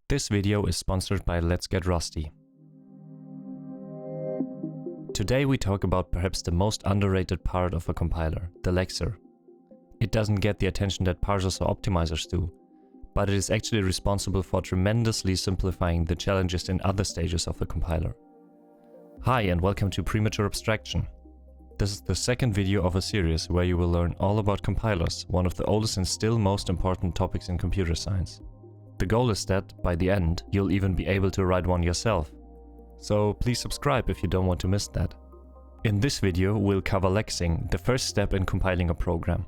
This video is sponsored by Let's Get Rusty. Today we talk about perhaps the most underrated part of a compiler, the lexer. It doesn't get the attention that parsers or optimizers do, but it is actually responsible for tremendously simplifying the challenges in other stages of the compiler. Hi and welcome to Premature Abstraction. This is the second video of a series where you will learn all about compilers, one of the oldest and still most important topics in computer science. The goal is that, by the end, you'll even be able to write one yourself. So please subscribe if you don't want to miss that. In this video, we'll cover lexing, the first step in compiling a program.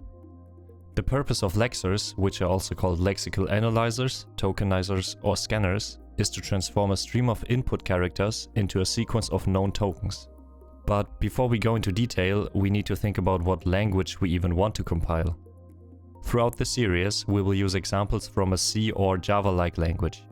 The purpose of lexers, which are also called lexical analyzers, tokenizers, or scanners, is to transform a stream of input characters into a sequence of known tokens. But before we go into detail, we need to think about what language we even want to compile. Throughout the series, we will use examples from a C or Java-like language.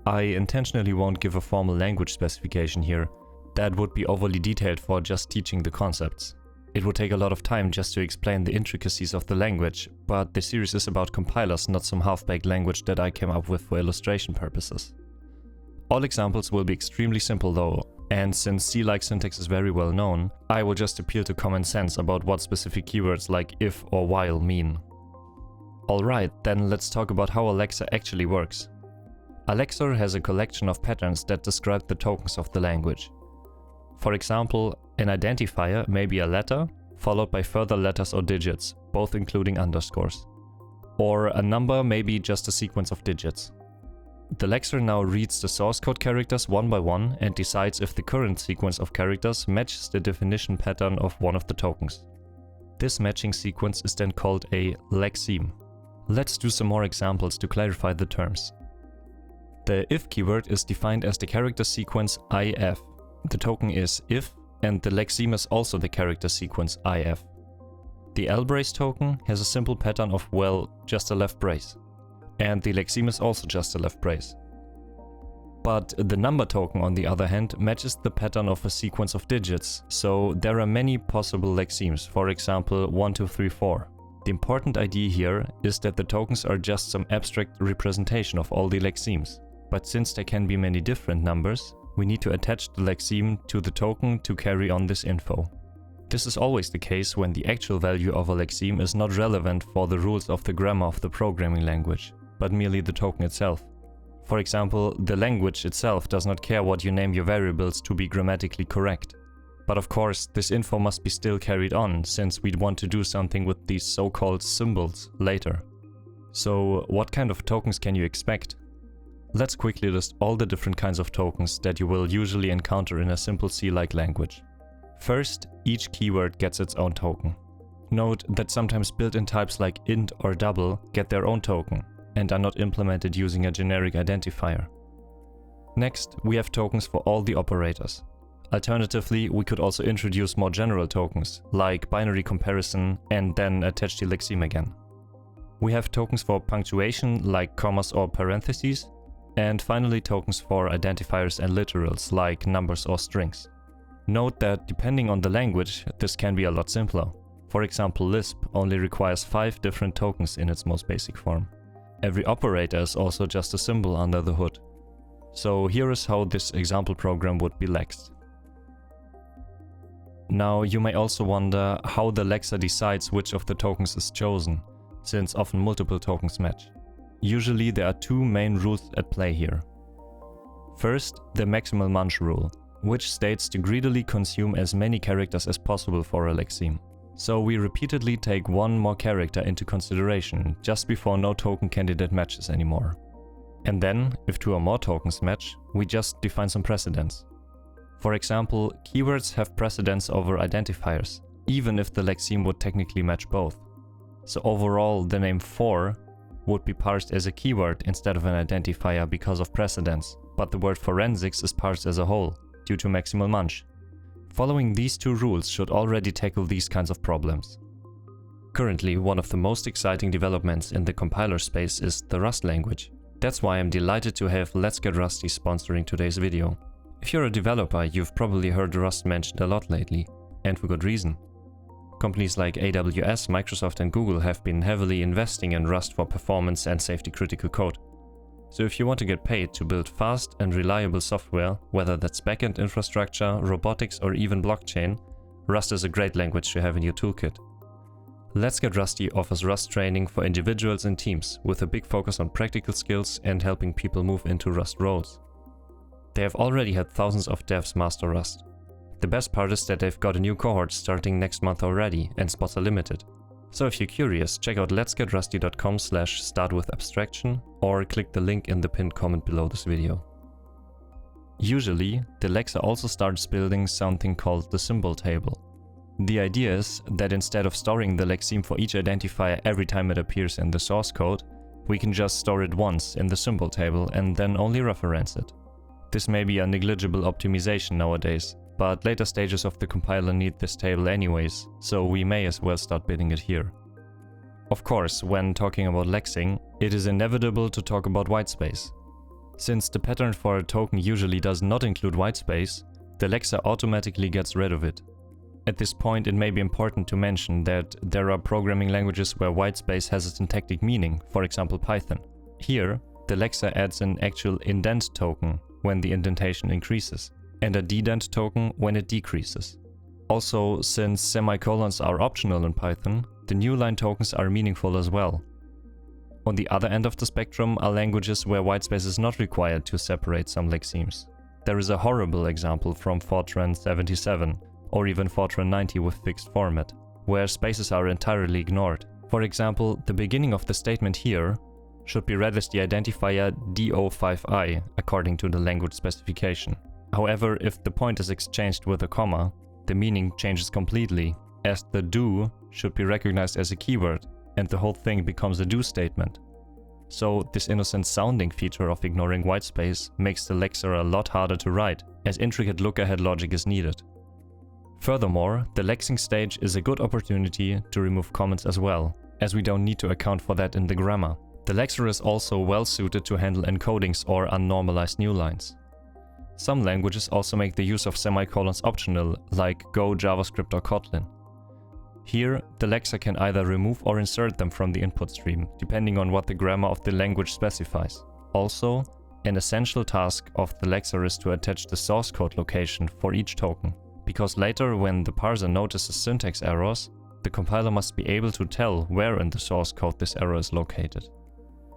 I intentionally won't give a formal language specification here. That would be overly detailed for just teaching the concepts. It would take a lot of time just to explain the intricacies of the language, but the series is about compilers, not some half-baked language that I came up with for illustration purposes. All examples will be extremely simple though, and since C-like syntax is very well known, I will just appeal to common sense about what specific keywords like if or while mean. Alright, then let's talk about how a lexer actually works. A lexer has a collection of patterns that describe the tokens of the language. For example, an identifier may be a letter, followed by further letters or digits, both including underscores. Or a number may be just a sequence of digits. The lexer now reads the source code characters one by one and decides if the current sequence of characters matches the definition pattern of one of the tokens. This matching sequence is then called a lexeme. Let's do some more examples to clarify the terms. The if keyword is defined as the character sequence if. The token is if, and the lexeme is also the character sequence if. The L-brace token has a simple pattern of, well, just a left brace. And the lexeme is also just a left brace. But the number token, on the other hand, matches the pattern of a sequence of digits, so there are many possible lexemes, for example 1, 2, 3, 4. The important idea here is that the tokens are just some abstract representation of all the lexemes. But since there can be many different numbers, we need to attach the lexeme to the token to carry on this info. This is always the case when the actual value of a lexeme is not relevant for the rules of the grammar of the programming language, but merely the token itself. For example, the language itself does not care what you name your variables to be grammatically correct. But of course, this info must be still carried on, since we'd want to do something with these so-called symbols later. So what kind of tokens can you expect? Let's quickly list all the different kinds of tokens that you will usually encounter in a simple C-like language. First, each keyword gets its own token. Note that sometimes built-in types like int or double get their own token and are not implemented using a generic identifier. Next, we have tokens for all the operators. Alternatively, we could also introduce more general tokens, like binary comparison, and then attach the lexeme again. We have tokens for punctuation, like commas or parentheses, and finally tokens for identifiers and literals, like numbers or strings. Note that depending on the language, this can be a lot simpler. For example, Lisp only requires 5 different tokens in its most basic form. Every operator is also just a symbol under the hood. So here is how this example program would be lexed. Now you may also wonder how the lexer decides which of the tokens is chosen, since often multiple tokens match. Usually there are two main rules at play here. First, the maximal munch rule, which states to greedily consume as many characters as possible for a lexeme. So we repeatedly take one more character into consideration just before no token candidate matches anymore. And then, if 2 or more tokens match, we just define some precedence. For example, keywords have precedence over identifiers, even if the lexeme would technically match both. So overall, the name for would be parsed as a keyword instead of an identifier because of precedence, but the word forensics is parsed as a whole, due to maximal munch. Following these two rules should already tackle these kinds of problems. Currently, one of the most exciting developments in the compiler space is the Rust language. That's why I'm delighted to have Let's Get Rusty sponsoring today's video. If you're a developer, you've probably heard Rust mentioned a lot lately, and for good reason. Companies like AWS, Microsoft and Google have been heavily investing in Rust for performance and safety critical code. So if you want to get paid to build fast and reliable software, whether that's backend infrastructure, robotics or even blockchain, Rust is a great language to have in your toolkit. Let's Get Rusty offers Rust training for individuals and teams, with a big focus on practical skills and helping people move into Rust roles. They have already had thousands of devs master Rust. The best part is that they've got a new cohort starting next month already, and spots are limited. So if you're curious, check out letsgetrusty.com/startwithabstraction or click the link in the pinned comment below this video. Usually, the Lexer also starts building something called the symbol table. The idea is that instead of storing the lexeme for each identifier every time it appears in the source code, we can just store it once in the symbol table and then only reference it. This may be a negligible optimization nowadays, but later stages of the compiler need this table anyways, so we may as well start building it here. Of course, when talking about lexing, it is inevitable to talk about whitespace. Since the pattern for a token usually does not include whitespace, the Lexer automatically gets rid of it. At this point, it may be important to mention that there are programming languages where whitespace has a syntactic meaning, for example Python. Here, the Lexer adds an actual indent token when the indentation increases, and a dedent token when it decreases. Also, since semicolons are optional in Python, the new line tokens are meaningful as well. On the other end of the spectrum are languages where whitespace is not required to separate some lexemes. There is a horrible example from Fortran 77, or even Fortran 90 with fixed format, where spaces are entirely ignored. For example, the beginning of the statement here should be read as the identifier do5i according to the language specification. However, if the point is exchanged with a comma, the meaning changes completely, as the do should be recognized as a keyword, and the whole thing becomes a do statement. So this innocent sounding feature of ignoring whitespace makes the Lexer a lot harder to write, as intricate look-ahead logic is needed. Furthermore, the lexing stage is a good opportunity to remove comments as well, as we don't need to account for that in the grammar. The Lexer is also well suited to handle encodings or unnormalized new lines. Some languages also make the use of semicolons optional, like Go, JavaScript or Kotlin. Here, the Lexer can either remove or insert them from the input stream, depending on what the grammar of the language specifies. Also, an essential task of the Lexer is to attach the source code location for each token, because later when the parser notices syntax errors, the compiler must be able to tell where in the source code this error is located.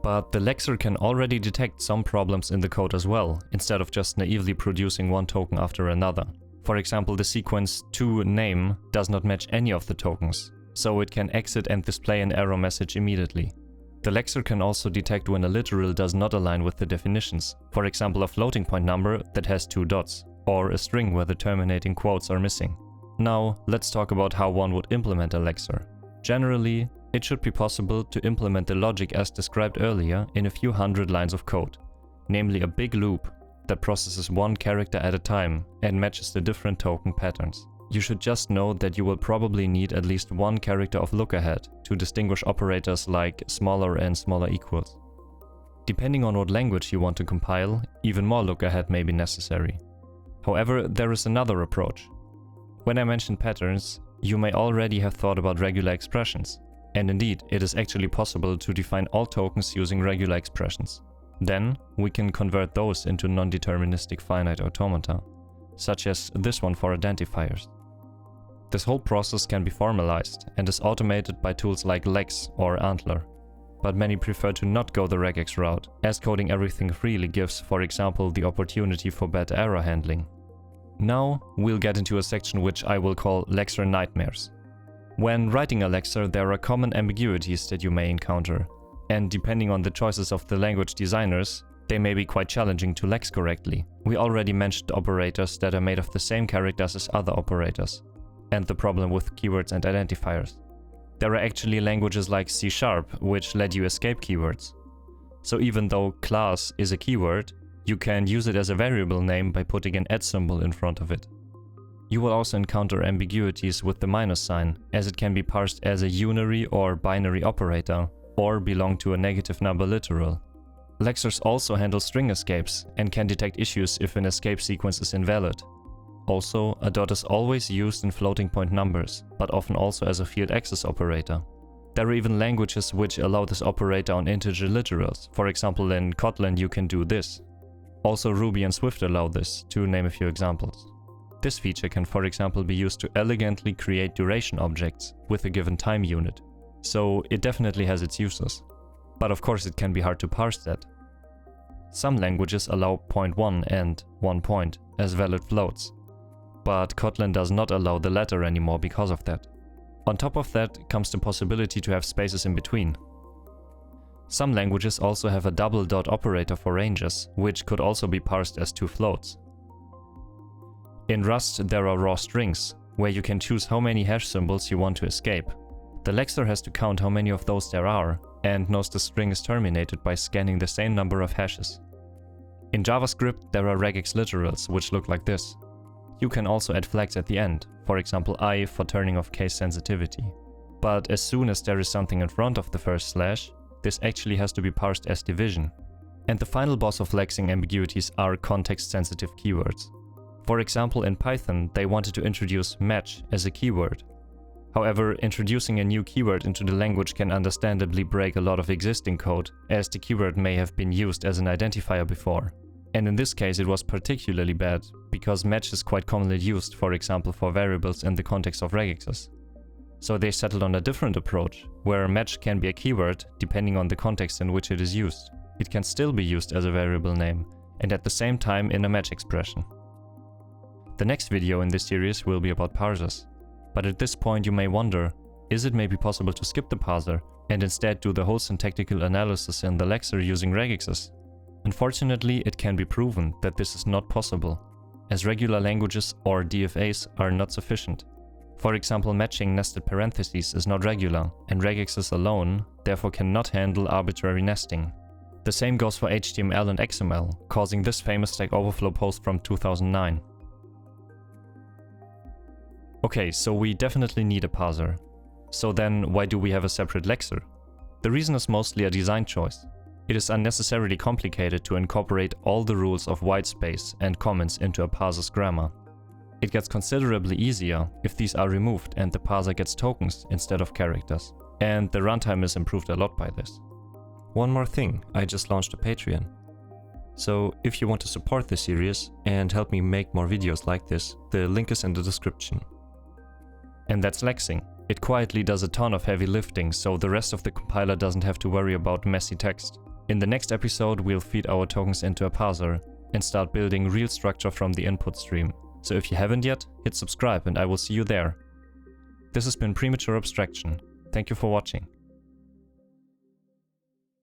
But the Lexer can already detect some problems in the code as well, instead of just naively producing one token after another. For example, the sequence toName does not match any of the tokens, so it can exit and display an error message immediately. The Lexer can also detect when a literal does not align with the definitions, for example a floating point number that has 2 dots, or a string where the terminating quotes are missing. Now, let's talk about how one would implement a Lexer. Generally, it should be possible to implement the logic as described earlier in a few hundred lines of code, namely a big loop that processes one character at a time and matches the different token patterns. You should just know that you will probably need at least one character of lookahead to distinguish operators like smaller and smaller equals. Depending on what language you want to compile, even more lookahead may be necessary. However, there is another approach. When I mentioned patterns, you may already have thought about regular expressions. And indeed, it is actually possible to define all tokens using regular expressions. Then, we can convert those into non-deterministic finite automata, such as this one for identifiers. This whole process can be formalized and is automated by tools like Lex or Antler. But many prefer to not go the regex route, as coding everything freely gives, for example, the opportunity for better error handling. Now, we'll get into a section which I will call Lexer Nightmares. When writing a Lexer, there are common ambiguities that you may encounter, and depending on the choices of the language designers, they may be quite challenging to lex correctly. We already mentioned operators that are made of the same characters as other operators, and the problem with keywords and identifiers. There are actually languages like C#, which let you escape keywords. So even though class is a keyword, you can use it as a variable name by putting an @ symbol in front of it. You will also encounter ambiguities with the minus sign, as it can be parsed as a unary or binary operator, or belong to a negative number literal. Lexers also handle string escapes, and can detect issues if an escape sequence is invalid. Also, a dot is always used in floating point numbers, but often also as a field access operator. There are even languages which allow this operator on integer literals. For example, in Kotlin you can do this. Also Ruby and Swift allow this, to name a few examples. This feature can, for example, be used to elegantly create duration objects with a given time unit. So it definitely has its uses. But of course it can be hard to parse that. Some languages allow 0.1 and 1 point as valid floats, but Kotlin does not allow the latter anymore because of that. On top of that comes the possibility to have spaces in between. Some languages also have a double dot operator for ranges, which could also be parsed as two floats. In Rust there are raw strings, where you can choose how many hash symbols you want to escape. The Lexer has to count how many of those there are, and knows the string is terminated by scanning the same number of hashes. In JavaScript there are regex literals, which look like this. You can also add flags at the end, for example I for turning off case sensitivity. But as soon as there is something in front of the first slash, this actually has to be parsed as division. And the final boss of lexing ambiguities are context-sensitive keywords. For example, in Python they wanted to introduce match as a keyword. However, introducing a new keyword into the language can understandably break a lot of existing code, as the keyword may have been used as an identifier before. And in this case it was particularly bad, because match is quite commonly used, for example, for variables in the context of regexes. So they settled on a different approach, where match can be a keyword depending on the context in which it is used. It can still be used as a variable name, and at the same time in a match expression. The next video in this series will be about parsers. But at this point you may wonder, is it maybe possible to skip the parser and instead do the whole syntactical analysis in the Lexer using regexes? Unfortunately, it can be proven that this is not possible, as regular languages or DFAs are not sufficient. For example, matching nested parentheses is not regular, and regexes alone therefore cannot handle arbitrary nesting. The same goes for HTML and XML, causing this famous Stack Overflow post from 2009. Okay, so we definitely need a parser. So then why do we have a separate Lexer? The reason is mostly a design choice. It is unnecessarily complicated to incorporate all the rules of whitespace and comments into a parser's grammar. It gets considerably easier if these are removed and the parser gets tokens instead of characters. And the runtime is improved a lot by this. One more thing, I just launched a Patreon. So if you want to support this series and help me make more videos like this, the link is in the description. And that's lexing. It quietly does a ton of heavy lifting, so the rest of the compiler doesn't have to worry about messy text. In the next episode we'll feed our tokens into a parser and start building real structure from the input stream. So if you haven't yet, hit subscribe and I will see you there. This has been Premature Abstraction. Thank you for watching.